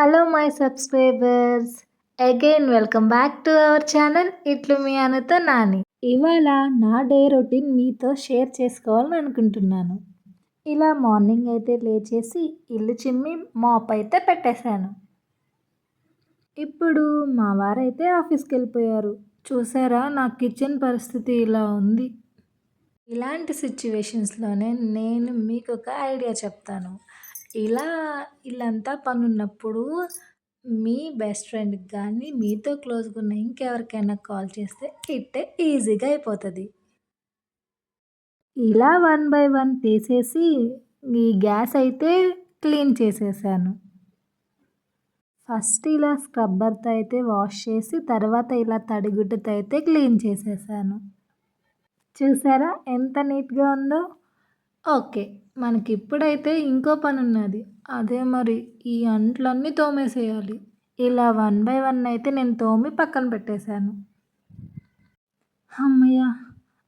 Hello my subscribers again welcome back to our channel ఇట్లు మీ అనుతో నాని. ఇవాళ నా డే రొటీన్ మీతో షేర్ చేసుకోవాలని అనుకుంటున్నాను. ఇలా మార్నింగ్ అయితే లేచేసి ఇల్లు చిమ్మి మాప్ అయితే పెట్టేశాను. ఇప్పుడు మా వారైతే ఆఫీస్కి వెళ్ళిపోయారు. చూసారా నా కిచెన్ పరిస్థితి ఇలా ఉంది. ఇలాంటి సిచ్యువేషన్స్లోనే నేను మీకు ఒక ఐడియా చెప్తాను. ఇలా ఇల్లంతా పనున్నప్పుడు మీ బెస్ట్ ఫ్రెండ్‌కి గానీ, మీతో క్లోజ్‌గా ఉన్న ఇంకెవరికైనా కాల్ చేస్తే ఇట్టే ఈజీగా అయిపోతది. ఇలా వన్ బై వన్ తీసేసి ఈ గ్యాస్ అయితే క్లీన్ చేసేసాను. ఫస్ట్ ఇలా స్క్రబ్బర్‌తో అయితే వాష్ చేసి తర్వాత ఇలా తడిగుడ్డతో అయితే క్లీన్ చేసేసాను. చూసారా ఎంత నీట్‌గా ఉందో? ఓకే. మనకిప్పుడైతే ఇంకో పనున్నది. అదే మరి ఈ అంట్లన్నీ తోమేసేయాలి. ఇలా వన్ బై వన్ అయితే నేను తోమి పక్కన పెట్టేశాను. హమ్మయ్య!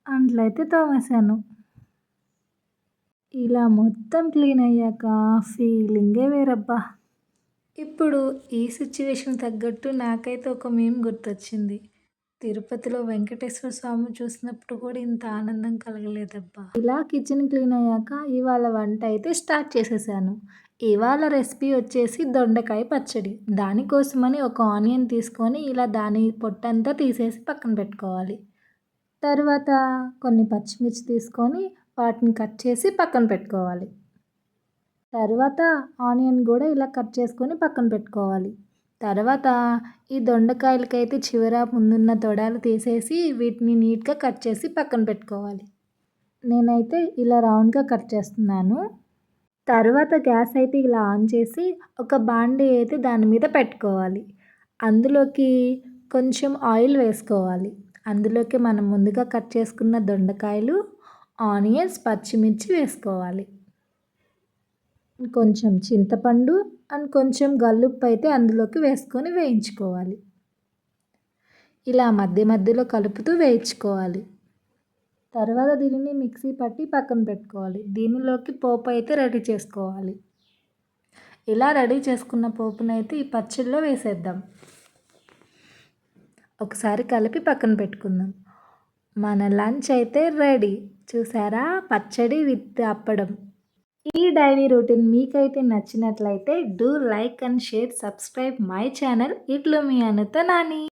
అంట్లయితే తోమేశాను. ఇలా మొత్తం క్లీన్ అయ్యాక ఫీలింగే వేరబ్బా! ఇప్పుడు ఈ సిచ్యువేషన్ తగ్గట్టు నాకైతే ఒక మీమ్ గుర్తొచ్చింది. తిరుపతిలో వెంకటేశ్వర స్వామిని చూసినప్పుడు కూడా ఇంత ఆనందం కలగలేదబ్బా! ఇలా కిచెన్ క్లీన్ అయ్యాక ఇవాళ వంట అయితే స్టార్ట్ చేసేసాను. ఇవాళ రెసిపీ వచ్చేసి దొండకాయ పచ్చడి. దానికోసమని ఒక ఆనియన్ తీసుకొని ఇలా దాని పొట్టంతా తీసేసి పక్కన పెట్టుకోవాలి. తర్వాత కొన్ని పచ్చిమిర్చి తీసుకొని వాటిని కట్ చేసి పక్కన పెట్టుకోవాలి. తర్వాత ఆనియన్ కూడా ఇలా కట్ చేసుకొని పక్కన పెట్టుకోవాలి. తర్వాత ఈ దొండకాయలకైతే చివర ముందున్న తొడాలు తీసేసి వీటిని నీట్‌గా కట్ చేసి పక్కన పెట్టుకోవాలి. నేనైతే ఇలా రౌండ్‌గా కట్ చేస్తున్నాను. తర్వాత గ్యాస్ అయితే ఇలా ఆన్ చేసి ఒక బాండీ అయితే దాని మీద పెట్టుకోవాలి. అందులోకి కొంచెం ఆయిల్ వేసుకోవాలి. అందులోకి మనం ముందుగా కట్ చేసుకున్న దొండకాయలు, ఆనియన్స్, పచ్చిమిర్చి వేసుకోవాలి. కొంచెం చింతపండు అండ్ కొంచెం గల్లుప్పు అయితే అందులోకి వేసుకొని వేయించుకోవాలి. ఇలా మధ్య మధ్యలో కలుపుతూ వేయించుకోవాలి. తర్వాత దీనిని మిక్సీ పట్టి పక్కన పెట్టుకోవాలి. దీనిలోకి పోపు అయితే రెడీ చేసుకోవాలి. ఇలా రెడీ చేసుకున్న పోపునైతే ఈ పచ్చడిలో వేసేద్దాం. ఒకసారి కలిపి పక్కన పెట్టుకుందాం. మన లంచ్ అయితే రెడీ. చూసారా పచ్చడి విత్ అప్పడం. ఈ డైలీ రొటీన్ మీకైతే నచ్చినట్లయితే do like and share subscribe my channel ఇట్లు మీ అనుతో నాని.